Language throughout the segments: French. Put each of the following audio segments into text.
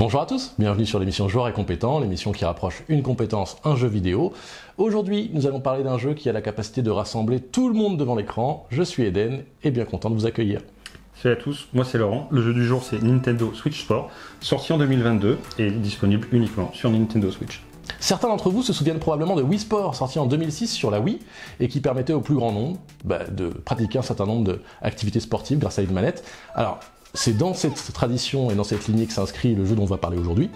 Bonjour à tous, bienvenue sur l'émission Joueurs et Compétents, l'émission qui rapproche une compétence, un jeu vidéo. Aujourd'hui, nous allons parler d'un jeu qui a la capacité de rassembler tout le monde devant l'écran. Je suis Eden et bien content de vous accueillir. Salut à tous, moi c'est Laurent. Le jeu du jour c'est Nintendo Switch Sport, sorti en 2022 et disponible uniquement sur Nintendo Switch. Certains d'entre vous se souviennent probablement de Wii Sport, sorti en 2006 sur la Wii et qui permettait au plus grand nombre de pratiquer un certain nombre d'activités sportives grâce à une manette. Alors, c'est dans cette tradition et dans cette lignée que s'inscrit le jeu dont on va parler aujourd'hui.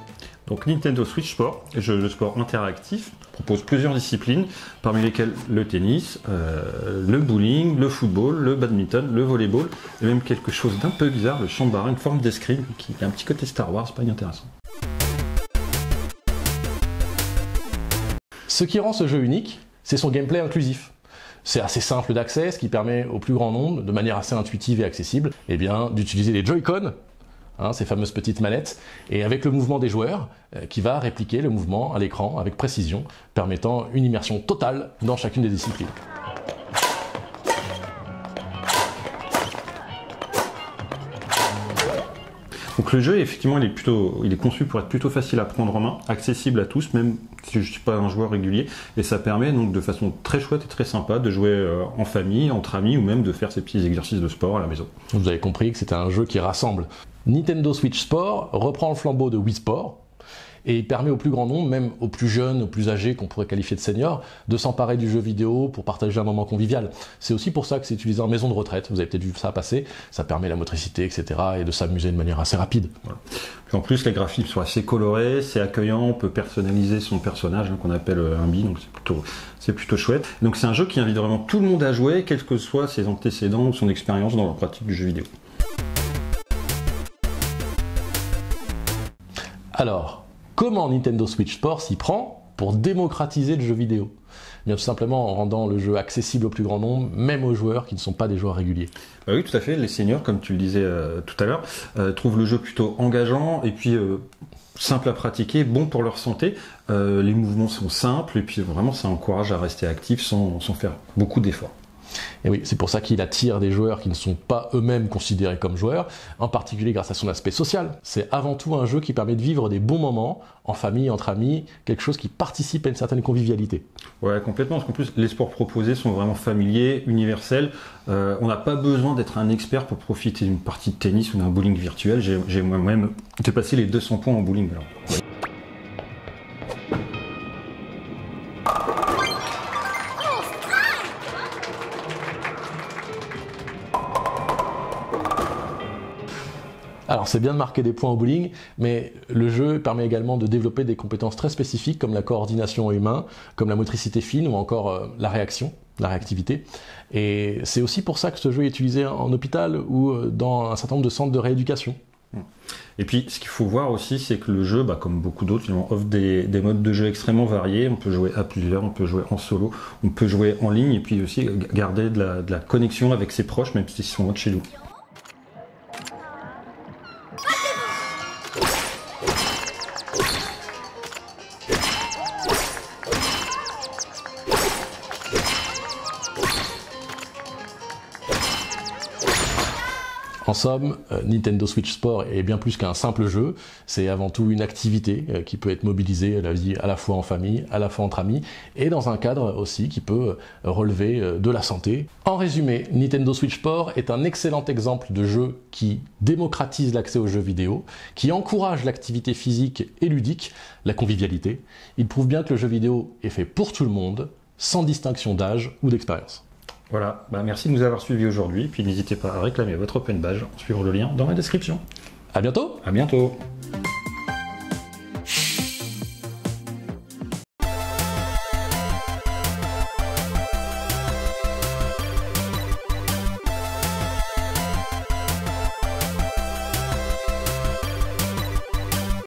Donc Nintendo Switch Sport, jeu de sport interactif, propose plusieurs disciplines, parmi lesquelles le tennis, le bowling, le football, le badminton, le volleyball, et même quelque chose d'un peu bizarre, le champ-barré, une forme d'escrime qui a un petit côté Star Wars, pas inintéressant. Ce qui rend ce jeu unique, c'est son gameplay inclusif. C'est assez simple d'accès, ce qui permet au plus grand nombre, de manière assez intuitive et accessible, d'utiliser les Joy-Con, ces fameuses petites manettes, et avec le mouvement des joueurs, qui va répliquer le mouvement à l'écran avec précision, permettant une immersion totale dans chacune des disciplines. Donc le jeu, effectivement, il est conçu pour être plutôt facile à prendre en main, accessible à tous, même si je ne suis pas un joueur régulier, et ça permet donc de façon très chouette et très sympa de jouer en famille, entre amis, ou même de faire ces petits exercices de sport à la maison. Vous avez compris que c'était un jeu qui rassemble. Nintendo Switch Sport reprend le flambeau de Wii Sport, et il permet au plus grand nombre, même aux plus jeunes, aux plus âgés, qu'on pourrait qualifier de seniors, de s'emparer du jeu vidéo pour partager un moment convivial. C'est aussi pour ça que c'est utilisé en maison de retraite, vous avez peut-être vu ça passer, ça permet la motricité, etc., et de s'amuser de manière assez rapide. Voilà. Puis en plus, les graphismes sont assez colorés, c'est accueillant, on peut personnaliser son personnage, qu'on appelle un bi, donc c'est plutôt chouette. Donc c'est un jeu qui invite vraiment tout le monde à jouer, quels que soient ses antécédents ou son expérience dans la pratique du jeu vidéo. Alors, comment Nintendo Switch Sport s'y prend pour démocratiser le jeu vidéo? Bien tout simplement en rendant le jeu accessible au plus grand nombre, même aux joueurs qui ne sont pas des joueurs réguliers. Oui, tout à fait. Les seniors, comme tu le disais tout à l'heure, trouvent le jeu plutôt engageant et puis simple à pratiquer, bon pour leur santé. Les mouvements sont simples et puis vraiment ça encourage à rester actif sans faire beaucoup d'efforts. Et oui, c'est pour ça qu'il attire des joueurs qui ne sont pas eux-mêmes considérés comme joueurs, en particulier grâce à son aspect social. C'est avant tout un jeu qui permet de vivre des bons moments, en famille, entre amis, quelque chose qui participe à une certaine convivialité. Ouais, complètement, parce qu'en plus, les sports proposés sont vraiment familiers, universels. On n'a pas besoin d'être un expert pour profiter d'une partie de tennis ou d'un bowling virtuel. J'ai moi-même dépassé les 200 points en bowling. Alors. Alors c'est bien de marquer des points au bowling, mais le jeu permet également de développer des compétences très spécifiques comme la coordination humaine, comme la motricité fine ou encore la réactivité. Et c'est aussi pour ça que ce jeu est utilisé en hôpital ou dans un certain nombre de centres de rééducation. Et puis ce qu'il faut voir aussi, c'est que le jeu, comme beaucoup d'autres, offre des modes de jeu extrêmement variés. On peut jouer à plusieurs, on peut jouer en solo, on peut jouer en ligne et puis aussi garder de la connexion avec ses proches, même s'ils sont loin de chez nous. En somme, Nintendo Switch Sport est bien plus qu'un simple jeu, c'est avant tout une activité qui peut être mobilisée à la fois en famille, à la fois entre amis, et dans un cadre aussi qui peut relever de la santé. En résumé, Nintendo Switch Sport est un excellent exemple de jeu qui démocratise l'accès aux jeux vidéo, qui encourage l'activité physique et ludique, la convivialité. Il prouve bien que le jeu vidéo est fait pour tout le monde, sans distinction d'âge ou d'expérience. Voilà, merci de nous avoir suivis aujourd'hui, puis n'hésitez pas à réclamer votre open badge en suivant le lien dans la description. À bientôt. À bientôt.